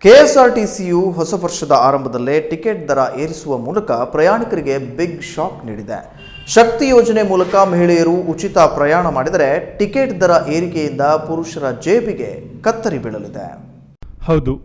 ಕೆಎಸ್ಆರ್ಟಿಸಿಯು ಹೊಸ ವರ್ಷದ ಆರಂಭದಲ್ಲೇ ಟಿಕೆಟ್ ದರ ಏರಿಸುವ ಮೂಲಕ ಪ್ರಯಾಣಿಕರಿಗೆ ಬಿಗ್ ಶಾಕ್ ನೀಡಿದೆ. ಶಕ್ತಿ ಯೋಜನೆ ಮೂಲಕ ಮಹಿಳೆಯರು ಉಚಿತ ಪ್ರಯಾಣ ಮಾಡಿದರೆ ಟಿಕೆಟ್ ದರ ಏರಿಕೆಯಿಂದ ಪುರುಷರ ಜೇಬಿಗೆ ಕತ್ತರಿ ಬೀಳಲಿದೆ. ಹೌದು,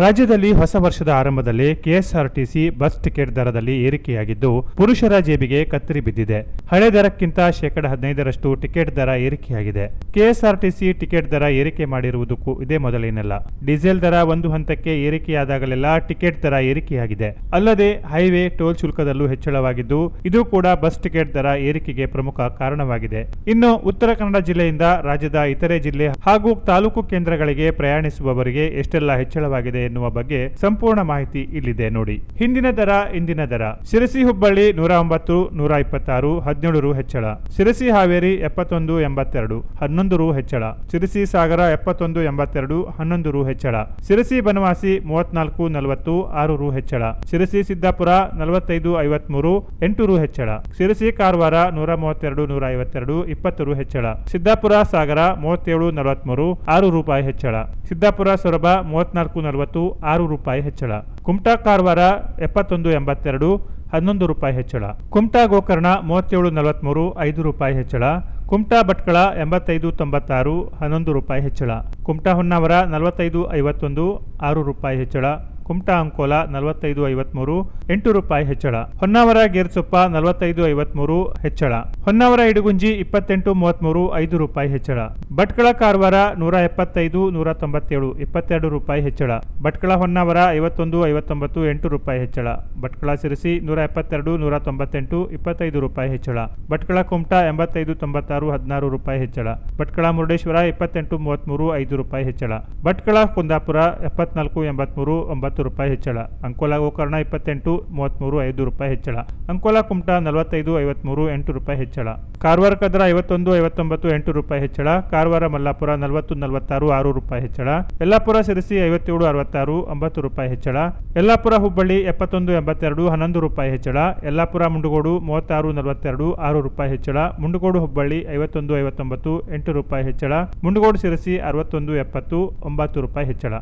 ರಾಜ್ಯದಲ್ಲಿ ಹೊಸ ವರ್ಷದ ಆರಂಭದಲ್ಲಿ ಕೆಎಸ್ಆರ್ಟಿಸಿ ಬಸ್ ಟಿಕೆಟ್ ದರದಲ್ಲಿ ಏರಿಕೆಯಾಗಿದ್ದು ಪುರುಷರ ಜೇಬಿಗೆ ಕತ್ತರಿ ಬಿದ್ದಿದೆ. ಹಳೆ ದರಕ್ಕಿಂತ ಶೇಕಡ 15ರಷ್ಟು ಟಿಕೆಟ್ ದರ ಏರಿಕೆಯಾಗಿದೆ. ಕೆಎಸ್ಆರ್ಟಿಸಿ ಟಿಕೆಟ್ ದರ ಏರಿಕೆ ಮಾಡಿರುವುದಕ್ಕೂ ಇದೇ ಮೊದಲೇನಲ್ಲ. ಡೀಸೆಲ್ ದರ ಒಂದು ಹಂತಕ್ಕೆ ಏರಿಕೆಯಾದಾಗಲೆಲ್ಲ ಟಿಕೆಟ್ ದರ ಏರಿಕೆಯಾಗಿದೆ. ಅಲ್ಲದೆ ಹೈವೇ ಟೋಲ್ ಶುಲ್ಕದಲ್ಲೂ ಹೆಚ್ಚಳವಾಗಿದ್ದು ಇದು ಕೂಡ ಬಸ್ ಟಿಕೆಟ್ ದರ ಏರಿಕೆಗೆ ಪ್ರಮುಖ ಕಾರಣವಾಗಿದೆ. ಇನ್ನು ಉತ್ತರ ಕನ್ನಡ ಜಿಲ್ಲೆಯಿಂದ ರಾಜ್ಯದ ಇತರೆ ಜಿಲ್ಲೆ ಹಾಗೂ ತಾಲೂಕು ಕೇಂದ್ರಗಳಿಗೆ ಪ್ರಯಾಣಿಸುವವರಿಗೆ ಎಷ್ಟೆಲ್ಲ ಹೆಚ್ಚಳವಾಗಿದೆ ಎನ್ನುವ ಬಗ್ಗೆ ಸಂಪೂರ್ಣ ಮಾಹಿತಿ ಇಲ್ಲಿದೆ ನೋಡಿ. ಹಿಂದಿನ ದರ ಇಂದಿನ ದರ: ಶಿರಸಿ ಹುಬ್ಬಳ್ಳಿ 109, 126, 17 ರು ಹೆಚ್ಚಳ. ಶಿರಸಿ ಹಾವೇರಿ 71.82, 11 ರು ಹೆಚ್ಚಳ. ಶಿರಸಿ ಸಾಗರ 71.82, 11 ರು ಹೆಚ್ಚಳ. ಶಿರಸಿ ಬನವಾಸಿ 34.40, 6 ರು ಹೆಚ್ಚಳ. ಶಿರಸಿ ಸಿದ್ದಾಪುರ 45.53, 8 ರು ಹೆಚ್ಚಳ. ಶಿರಸಿ ಕಾರವಾರ 132, 152, 20 ರು ಹೆಚ್ಚಳ. ಸಿದ್ದಾಪುರ ಸಾಗರ 37.43, 6 ರೂಪಾಯಿ ಹೆಚ್ಚಳ. ಸಿದ್ದಾಪುರ ಸೊರಬ 34.40, 6 ರೂಪಾಯಿ ಹೆಚ್ಚಳ. ಕುಮಟಾ ಕಾರವಾರ 71.82, 11 ರೂಪಾಯಿ ಹೆಚ್ಚಳ. ಕುಮಟಾ ಗೋಕರ್ಣ 37.43, 5 ರೂಪಾಯಿ ಹೆಚ್ಚಳ. ಕುಮಟಾ ಭಟ್ಕಳ 85.96, 11 ರೂಪಾಯಿ ಹೆಚ್ಚಳ. ಕುಮಟಾ ಹೊನ್ನಾವರ 45.51, 6 ರೂಪಾಯಿ ಹೆಚ್ಚಳ. ಕುಮಟಾ ಅಂಕೋಲ 45.53, 8 ರೂಪಾಯಿ ಹೆಚ್ಚಳ. ಹೊನ್ನಾವರ ಗೇರ್ಸೊಪ್ಪ 45.53 ಹೆಚ್ಚಳ. ಹೊನ್ನಾವರ ಇಡಗುಂಜಿ 28.33, 5 ರೂಪಾಯಿ ಹೆಚ್ಚಳ. ಭಟ್ಕಳ ಕಾರವಾರ 175, 197, 22 ರೂಪಾಯಿ ಹೆಚ್ಚಳ. ಭಟ್ಕಳ ಹೊನ್ನಾವರ 51.59, 8 ರೂಪಾಯಿ ಹೆಚ್ಚಳ. ಭಟ್ಕಳ ಸಿರಸಿ 172, 198, 25 ರೂಪಾಯಿ ಹೆಚ್ಚಳ. ಭಟ್ಕಳ ಕುಮಟಾ 85.96, 16 ರೂಪಾಯಿ ಹೆಚ್ಚಳ. ಭಟ್ಕಳ ಮುರುಡೇಶ್ವರ 28.33, 5 ರೂಪಾಯಿ ಹೆಚ್ಚಳ. ಭಟ್ಕಳ ಕುಂದಾಪುರ 74.83, 9 ರೂಪಾಯಿ ಹೆಚ್ಚಳ. ಅಂಕೋಲಾ ಗೋಕರ್ಣ 28.33, 5 ರೂಪಾಯಿ ಹೆಚ್ಚಳ. ಅಂಕೋಲಾ ಕುಮಟಾ 45.53, 8 ರೂಪಾಯಿ ಹೆಚ್ಚಳ. ಕಾರವಾರ ಕದ್ರ 51.59, 8 ರೂಪಾಯಿ ಹೆಚ್ಚಳ. ಕಾರವಾರ ಮಲ್ಲಾಪುರ 40.46, 6 ರೂಪಾಯಿ ಹೆಚ್ಚಳ. ಯಲ್ಲಾಪುರ ಸಿರಸಿ 57.66, 9 ರೂಪಾಯಿ ಹೆಚ್ಚಳ. ಯಲ್ಲಾಪುರ ಹುಬ್ಬಳ್ಳಿ 71.82, 11 ರೂಪಾಯಿ ಹೆಚ್ಚಳ. ಯಲ್ಲಾಪುರ ಮುಂಡಗೋಡು 36.42, 6 ರೂಪಾಯಿ ಹೆಚ್ಚಳ. ಮುಂಡಗೋಡು ಹುಬ್ಬಳ್ಳಿ 51.59, 8 ರೂಪಾಯಿ ಹೆಚ್ಚಳ. ಮುಂಡಗೋಡು ಸಿರಸಿ 61.70, 9 ರೂಪಾಯಿ ಹೆಚ್ಚಳ.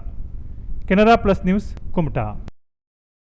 Canara plus news, Kumta.